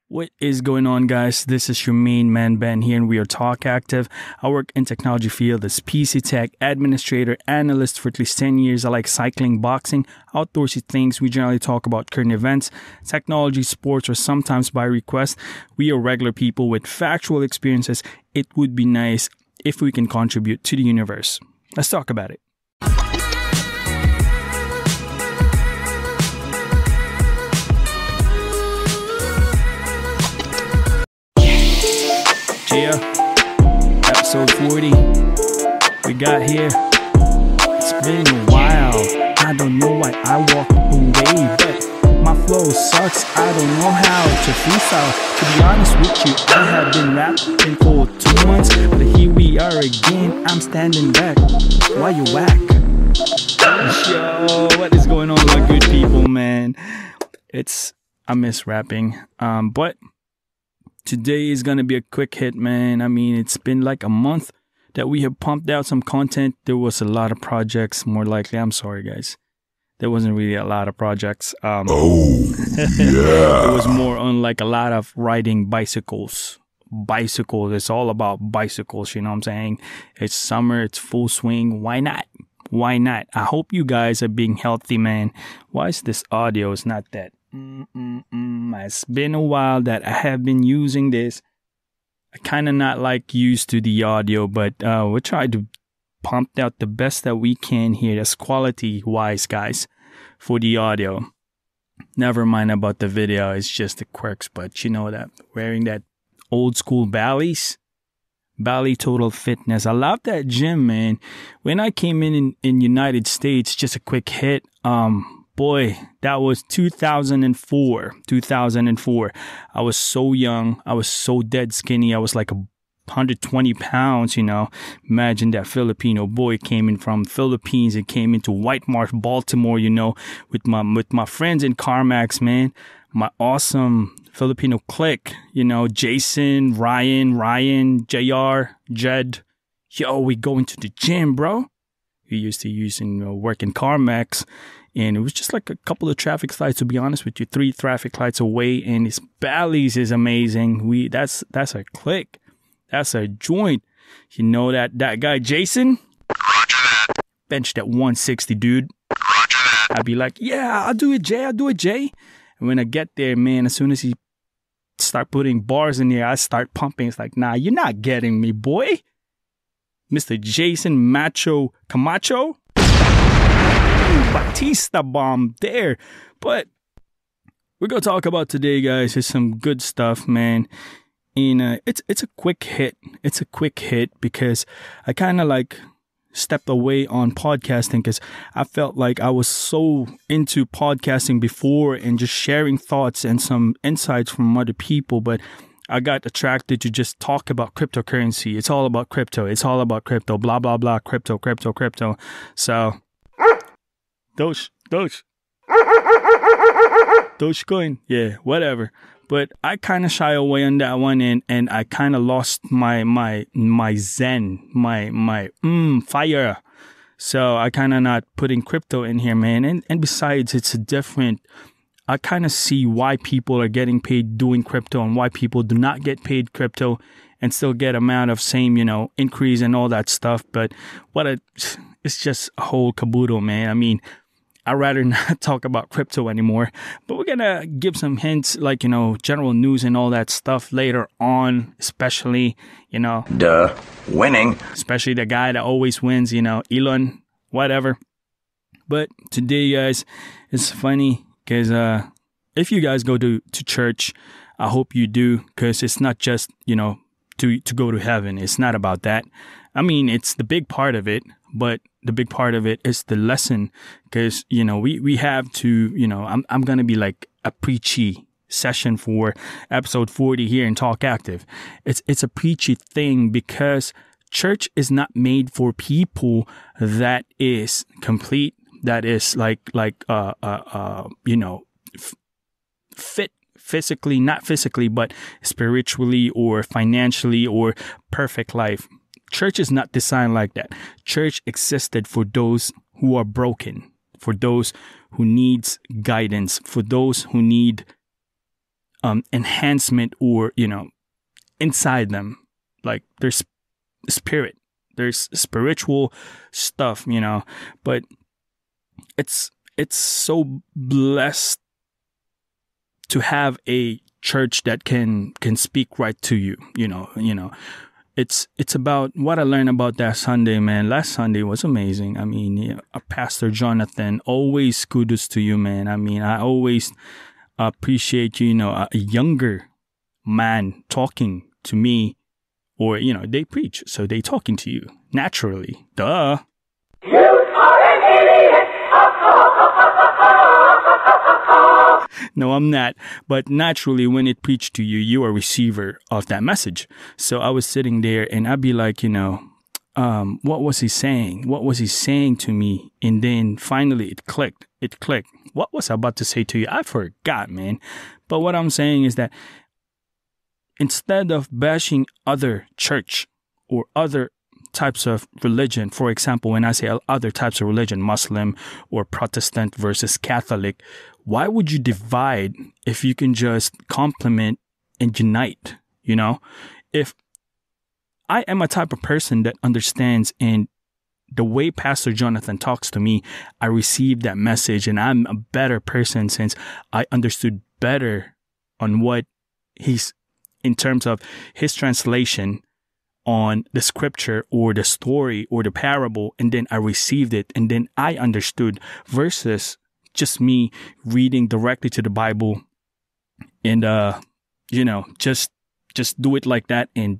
What is going on, guys? This is your main man Ben here, and we are Talk Active. I work in technology field as PC tech, administrator, analyst for at least 10 years. I like cycling, boxing, outdoorsy things. We generally talk about current events, technology, sports, or sometimes by request. We are regular people with factual experiences. It would be nice if we can contribute to the universe. Let's talk about it. Yeah, episode 40, we got here. It's been a while, I don't know why I walked away, but my flow sucks, I don't know how to freestyle. To be honest with you, I have been rapping for 2 months, but here we are again, I'm standing back. Why you whack? Yo, what is going on, my good people, man? I miss rapping, but today is going to be a quick hit, man. I mean, it's been like a month that we have pumped out some content. There was a lot of projects, more likely. I'm sorry, guys. There wasn't really a lot of projects. Yeah. It was more on like a lot of riding bicycles. Bicycles. It's all about bicycles, you know what I'm saying? It's summer. It's full swing. Why not? Why not? I hope you guys are being healthy, man. Why is this audio? It's not that. It's been a while that I have been using this. I kind of not like used to the audio, but we'll try to pump out the best that we can here. That's quality wise, guys, for the audio. Never mind about the video. It's just the quirks, but you know that wearing that old school Bally's. Bally Total Fitness. I love that gym, man. When I came in United States, just a quick hit. Boy, that was 2004. I was so young. I was so dead skinny. I was like 120 pounds, you know. Imagine that Filipino boy came in from Philippines and came into White Marsh, Baltimore, you know, with my friends in CarMax, man. My awesome Filipino clique, you know, Jason, Ryan, JR, Jed. Yo, we go into the gym, bro. We used to work in CarMax. And it was just like a couple of traffic lights, to be honest with you, 3 traffic lights away. And his Bally's is amazing. That's a click. That's a joint. You know that guy, Jason? Roger that. Benched at 160, dude. Roger that. I'd be like, yeah, I'll do it, Jay. And when I get there, man, as soon as he start putting bars in there, I start pumping. It's like, nah, you're not getting me, boy. Mr. Jason Macho Camacho. Batista bomb there. But we're gonna talk about today, guys, is some good stuff, man. And it's a quick hit. It's a quick hit because I kind of like stepped away on podcasting because I felt like I was so into podcasting before and just sharing thoughts and some insights from other people, but I got attracted to just talk about cryptocurrency. It's all about crypto. It's all about crypto. Blah blah blah. Crypto. So Dogecoin, yeah, whatever. But I kind of shy away on that one, and I kind of lost my zen, my fire. So I kind of not putting crypto in here, man. And besides, it's a different. I kind of see why people are getting paid doing crypto and why people do not get paid crypto and still get amount of same, increase and all that stuff. But it's just a whole caboodle, man. I mean, I'd rather not talk about crypto anymore, but we're going to give some hints like, general news and all that stuff later on, especially, winning. Especially the guy that always wins, Elon, whatever. But today, guys, it's funny because if you guys go to church, I hope you do, because it's not just, to go to heaven. It's not about that. I mean, it's the big part of it, but the big part of it is the lesson, because, we have to, I'm going to be like a preachy session for episode 40 here in Talk Active. It's a preachy thing because church is not made for people that is complete, that is fit physically, not physically, but spiritually or financially or perfect life. Church is not designed like that. Church existed for those who are broken, for those who needs guidance, for those who need enhancement or, inside them. Like there's spirit, there's spiritual stuff, but it's so blessed to have a church that can speak right to you, It's about what I learned about that Sunday, man. Last Sunday was amazing. I mean, Pastor Jonathan, always kudos to you, man. I mean, I always appreciate, a younger man talking to me, or, they preach, so they talking to you naturally. Duh. You are an idiot. No, I'm not. But naturally, when it preached to you, you are a receiver of that message. So I was sitting there and I'd be like, what was he saying? What was he saying to me? And then finally it clicked. What was I about to say to you? I forgot, man. But what I'm saying is that instead of bashing other church or other types of religion, for example, when I say other types of religion, Muslim or Protestant versus Catholic, why would you divide if you can just complement and unite? If I am a type of person that understands, and the way Pastor Jonathan talks to me, I receive that message, and I'm a better person since I understood better on what he's, in terms of his translation on the scripture or the story or the parable, and then I received it and then I understood, versus just me reading directly to the Bible and just do it like that and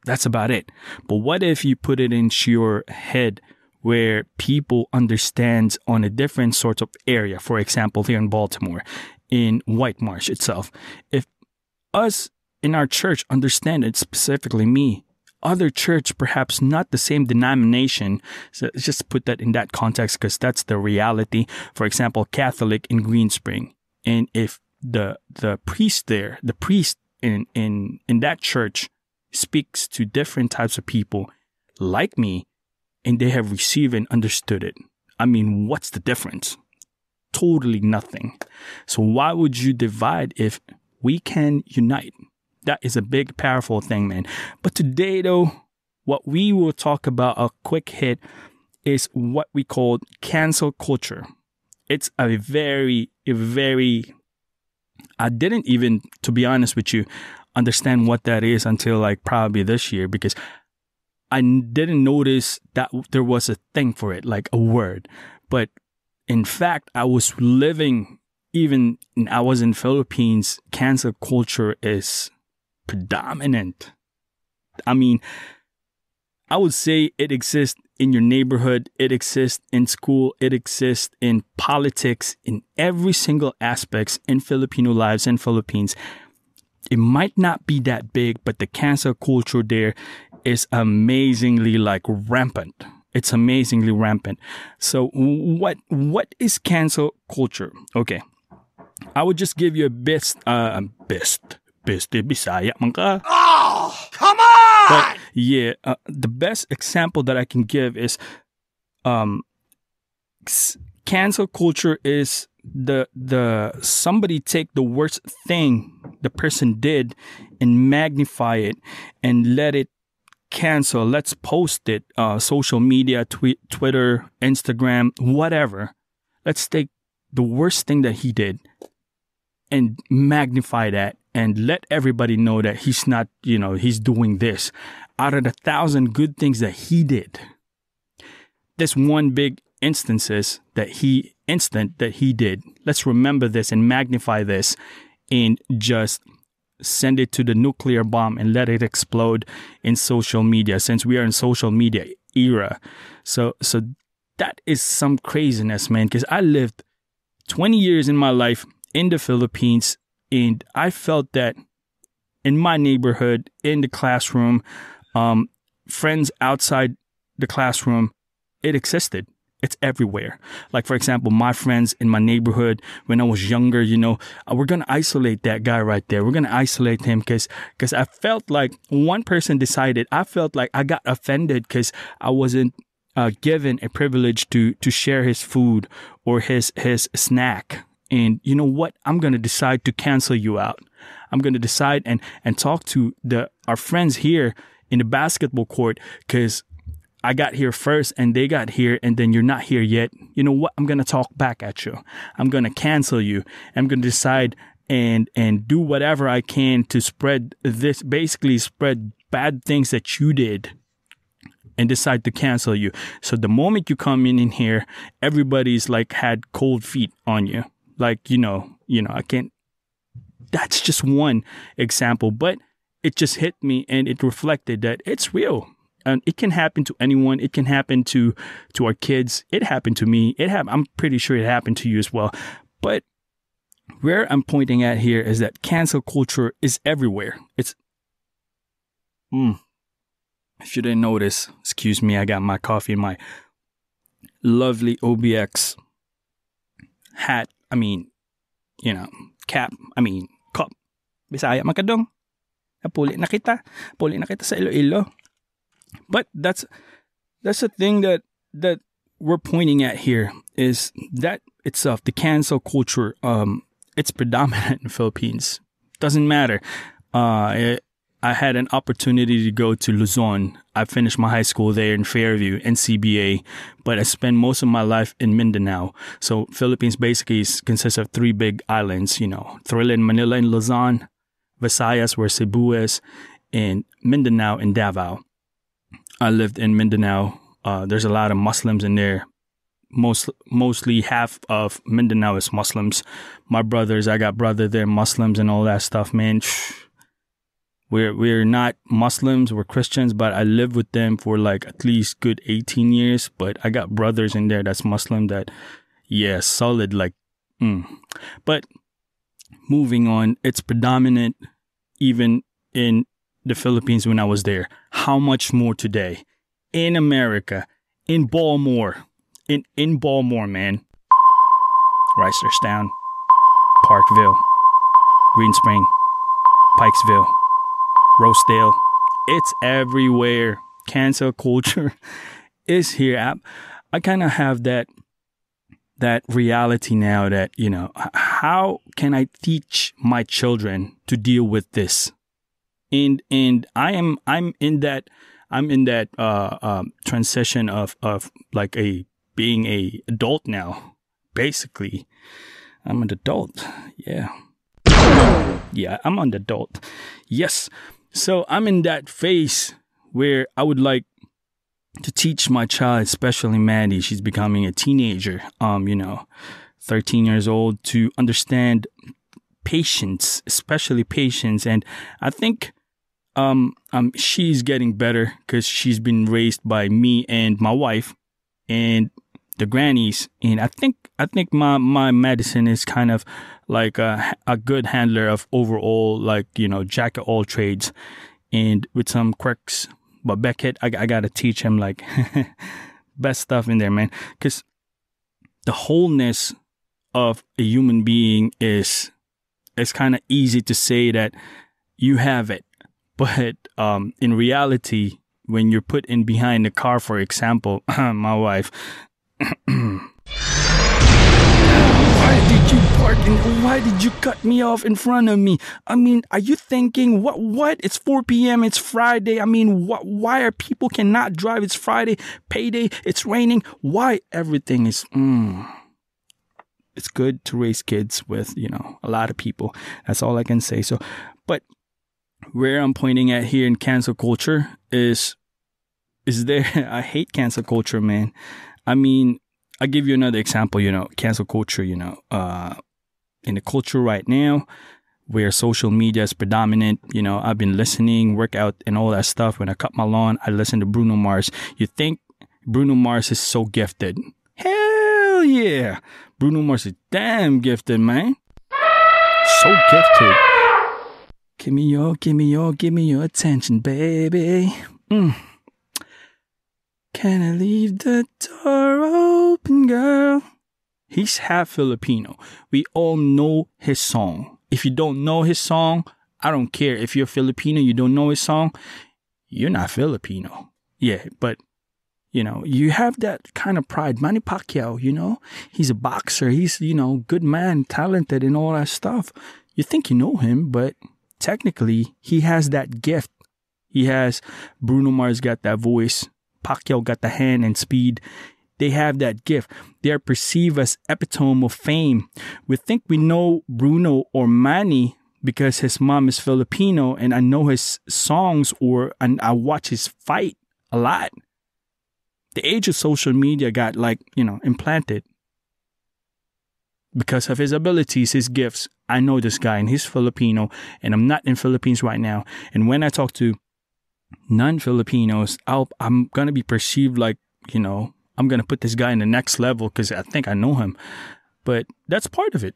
that's about it. But what if you put it into your head where people understands on a different sort of area? For example, here in Baltimore, in White Marsh itself, if us in our church understand it, specifically me, other church, perhaps not the same denomination. So let's just put that in that context because that's the reality. For example, Catholic in Greenspring. And if the priest there, the priest in that church speaks to different types of people like me, and they have received and understood it. I mean, what's the difference? Totally nothing. So why would you divide if we can unite? That is a big, powerful thing, man. But today, though, what we will talk about, a quick hit, is what we call cancel culture. It's a very, I didn't even, to be honest with you, understand what that is until like probably this year, because I didn't notice that there was a thing for it, like a word. But in fact, I was living, even I was in Philippines, cancel culture is predominant. I mean, I would say it exists in your neighborhood, it exists in school, it exists in politics, in every single aspects in Filipino lives in Philippines. It might not be that big, but the cancel culture there is amazingly like rampant. It's amazingly rampant. So what is cancel culture? Okay. I would just give you a best Bisaya man ka. Oh, come on! But yeah, the best example that I can give is cancel culture is the somebody take the worst thing the person did and magnify it and let it cancel. Let's post it, social media, Twitter, Instagram, whatever. Let's take the worst thing that he did and magnify that and let everybody know that he's not, he's doing this. Out of the 1,000 good things that he did, this one big instance that he did. Let's remember this and magnify this and just send it to the nuclear bomb and let it explode in social media, since we are in social media era. So that is some craziness, man, because I lived 20 years in my life in the Philippines, and I felt that in my neighborhood, in the classroom, friends outside the classroom, it existed. It's everywhere. Like, for example, my friends in my neighborhood, when I was younger, we're going to isolate that guy right there. We're going to isolate him because I felt like one person decided, I felt like I got offended because I wasn't given a privilege to share his food or his snack. And you know what? I'm going to decide to cancel you out. I'm going to decide and talk to our friends here in the basketball court, because I got here first and they got here, and then you're not here yet. You know what? I'm going to talk back at you. I'm going to cancel you. I'm going to decide and do whatever I can to spread bad things that you did, and decide to cancel you. So the moment you come in here, everybody's like had cold feet on you. Like, I can't, that's just one example, but it just hit me and it reflected that it's real. And it can happen to anyone. It can happen to our kids. It happened to me. I'm pretty sure it happened to you as well. But where I'm pointing at here is that cancel culture is everywhere. If you didn't notice, excuse me, I got my coffee in my lovely OBX hat. Cap. Cup. Bisaya makadong. Puli na kita sa Iloilo. But that's the thing that we're pointing at here, is that itself, the cancel culture. It's predominant in the Philippines. Doesn't matter. I had an opportunity to go to Luzon. I finished my high school there in Fairview, NCBA, but I spent most of my life in Mindanao. So Philippines basically consists of 3 big islands, Thrilin, Manila, and Luzon, Visayas, where Cebu is, and Mindanao and Davao. I lived in Mindanao. There's a lot of Muslims in there. Mostly half of Mindanao is Muslims. I got brother there, Muslims and all that stuff, man. We're not Muslims, we're Christians, but I lived with them for like at least good 18 years. But I got brothers in there that's Muslim that, solid, like, But moving on, it's predominant even in the Philippines when I was there. How much more today? In America, in Baltimore, in Baltimore, man. Reisterstown, Parkville, Green Spring, Pikesville, Rosedale. It's everywhere. Cancel culture is here. I kind of have that reality now that, how can I teach my children to deal with this? And I'm in that transition of like being a adult now. Basically, I'm an adult. Yeah, I'm an adult. Yes. So I'm in that phase where I would like to teach my child, especially Maddie, she's becoming a teenager, 13 years old, to understand patience, especially patience. And I think she's getting better because she's been raised by me and my wife and the grannies. And I think my medicine is kind of like a good handler of overall, like, jack of all trades, and with some quirks. But Beckett, I got to teach him like best stuff in there, man. Because the wholeness of a human being is kind of easy to say that you have it. But in reality, when you're put in behind the car, for example, my wife, why did you park and why did you cut me off in front of me? I mean, are you thinking, what? It's 4 p.m. It's Friday. I mean, why are people cannot drive? It's Friday, payday. It's raining. Why everything is, It's good to raise kids with, a lot of people. That's all I can say. So, but where I'm pointing at here in cancel culture is there, I hate cancel culture, man. I mean, I'll give you another example, cancel culture, in the culture right now where social media is predominant, I've been listening, workout and all that stuff. When I cut my lawn, I listen to Bruno Mars. You think Bruno Mars is so gifted? Hell yeah. Bruno Mars is damn gifted, man. So gifted. Give me your attention, baby. Can I leave the door open, girl? He's half Filipino. We all know his song. If you don't know his song, I don't care. If you're Filipino, you don't know his song, you're not Filipino. Yeah, but You know, you have that kind of pride. Manny Pacquiao, you know, he's a boxer. He's, you know, good man, talented and all that stuff. You think you know him, but technically he has that gift. He has, Bruno Mars got that voice. Pacquiao got the hand and speed. They have that gift. They are perceived as epitome of fame. We think we know Bruno or Manny because his mom is Filipino and I know his songs and I watch his fight a lot. The age of social media got implanted. Because of his abilities, his gifts. I know this guy and he's Filipino and I'm not in Philippines right now. And when I talk to non-Filipinos, I'm going to be perceived like, you know, I'm going to put this guy in the next level because I think I know him. But that's part of it.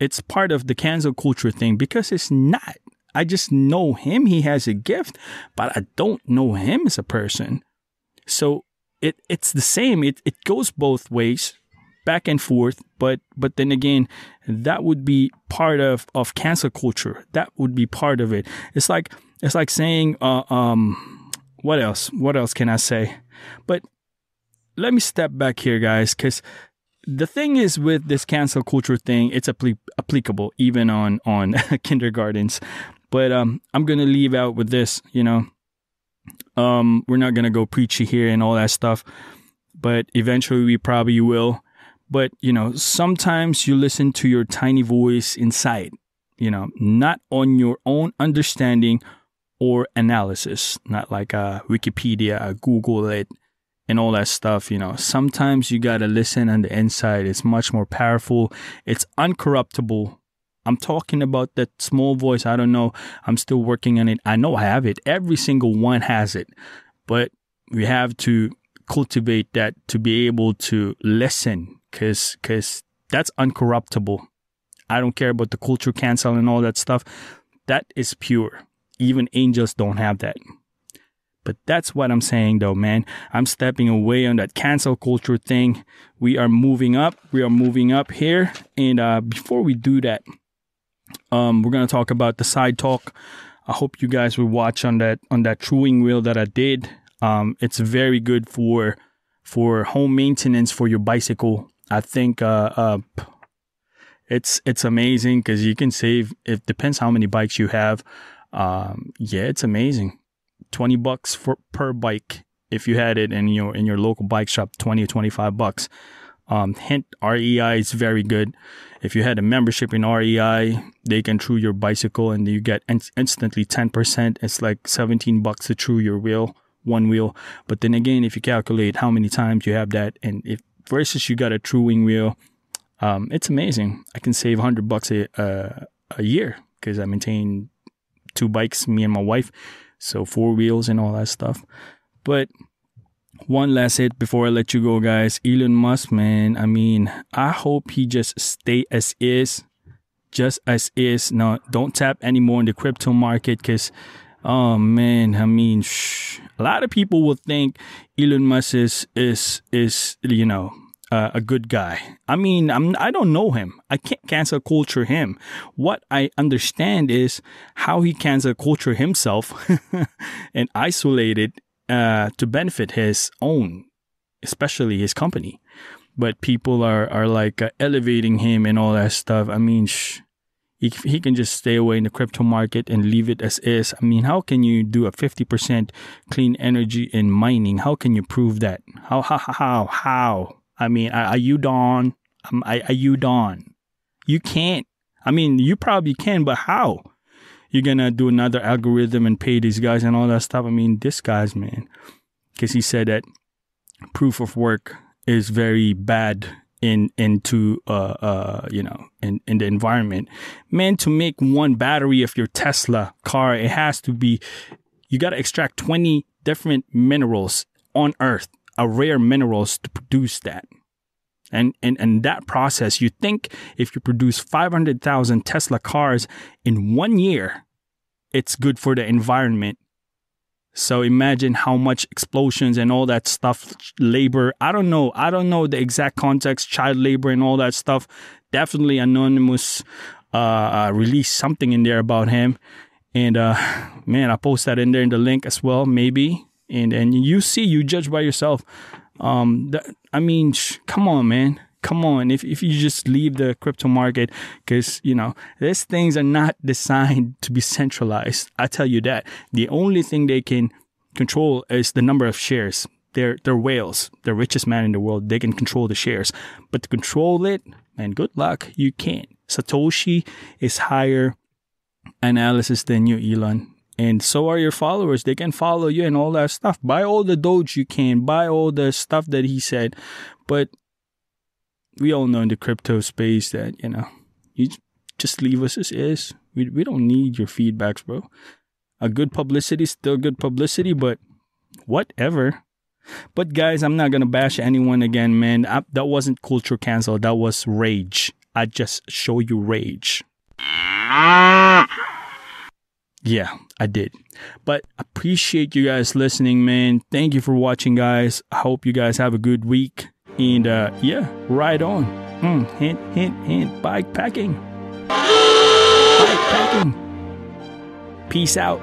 It's part of the cancel culture thing because it's not. I just know him. He has a gift, but I don't know him as a person. So it's the same. It goes both ways, back and forth. But then again, that would be part of cancel culture. That would be part of it. It's like saying, what else? What else can I say? But let me step back here, guys, because the thing is with this cancel culture thing, it's applicable even on kindergartens. But I'm gonna leave out with this, you know. We're not gonna go preachy here and all that stuff, but eventually we probably will. But you know, sometimes you listen to your tiny voice inside, you know, not on your own understanding or analysis, not like Wikipedia, Google it, and all that stuff. You know, sometimes you gotta listen on the inside. It's much more powerful. It's uncorruptible. I'm talking about that small voice. I don't know. I'm still working on it. I know I have it. Every single one has it. But we have to cultivate that to be able to listen because that's uncorruptible. I don't care about the culture cancel and all that stuff. That is pure. Even angels don't have that. But that's what I'm saying, though, man. I'm stepping away on that cancel culture thing. We are moving up. We are moving up here. And before we do that, we're going to talk about the side talk. I hope you guys will watch on that truing wheel that I did. It's very good for home maintenance for your bicycle. I think it's amazing because you can save. It depends how many bikes you have. It's amazing. $20 per bike if you had it in your local bike shop. $20 or $25. Hint, REI is very good. If you had a membership in REI, they can true your bicycle and you get instantly 10%. It's like $17 to true your wheel, one wheel. But then again, if you calculate how many times you have that and if versus you got a truing wheel, it's amazing. I can save $100 a year because I maintain 2 bikes, me and my wife. So 4 wheels and all that stuff. But one last hit before I let you go, guys. Elon Musk, man. I mean, I hope he just stay as is, just as is. No, don't tap anymore in the crypto market because, oh man, I mean, a lot of people will think Elon Musk is you know, a good guy. I mean, I don't know him. I can't cancel culture him. What I understand is how he cancel culture himself and isolated to benefit his own, especially his company. But people are like elevating him and all that stuff. I mean, he can just stay away in the crypto market and leave it as is. I mean, how can you do a 50% clean energy in mining? How can you prove that? How? I mean, are you Don? Are you Don? You can't. I mean, you probably can, but how? You're going to do another algorithm and pay these guys and all that stuff. I mean, this guy's, man, because he said that proof of work is very bad in the environment. Man, to make one battery of your Tesla car, it has to be, you got to extract 20 different minerals on Earth, rare minerals to produce that. And that process, you think if you produce 500,000 Tesla cars in 1 year, it's good for the environment. So imagine how much explosions and all that stuff, labor. I don't know the exact context, child labor and all that stuff. Definitely Anonymous released something in there about him. And man, I'll post that in there in the link as well, maybe. And you see, you judge by yourself. I mean, come on, man. Come on. If you just leave the crypto market, because, you know, these things are not designed to be centralized. I tell you that. The only thing they can control is the number of shares. They're whales. The richest man in the world. They can control the shares. But to control it, man, good luck. You can't. Satoshi is higher analysis than you, Elon. And so are your followers. They can follow you and all that stuff. Buy all the Doge you can. Buy all the stuff that he said. But we all know in the crypto space that, you know, you just leave us as is. We don't need your feedbacks, bro. A good publicity is still good publicity, but whatever. But guys, I'm not going to bash anyone again, man. That wasn't culture cancel. That was rage. I just show you rage. Yeah, I did. But appreciate you guys listening, man. Thank you for watching, guys. I hope you guys have a good week. And yeah, right on. Hint, hint, hint. Bike packing. Bike packing. Peace out.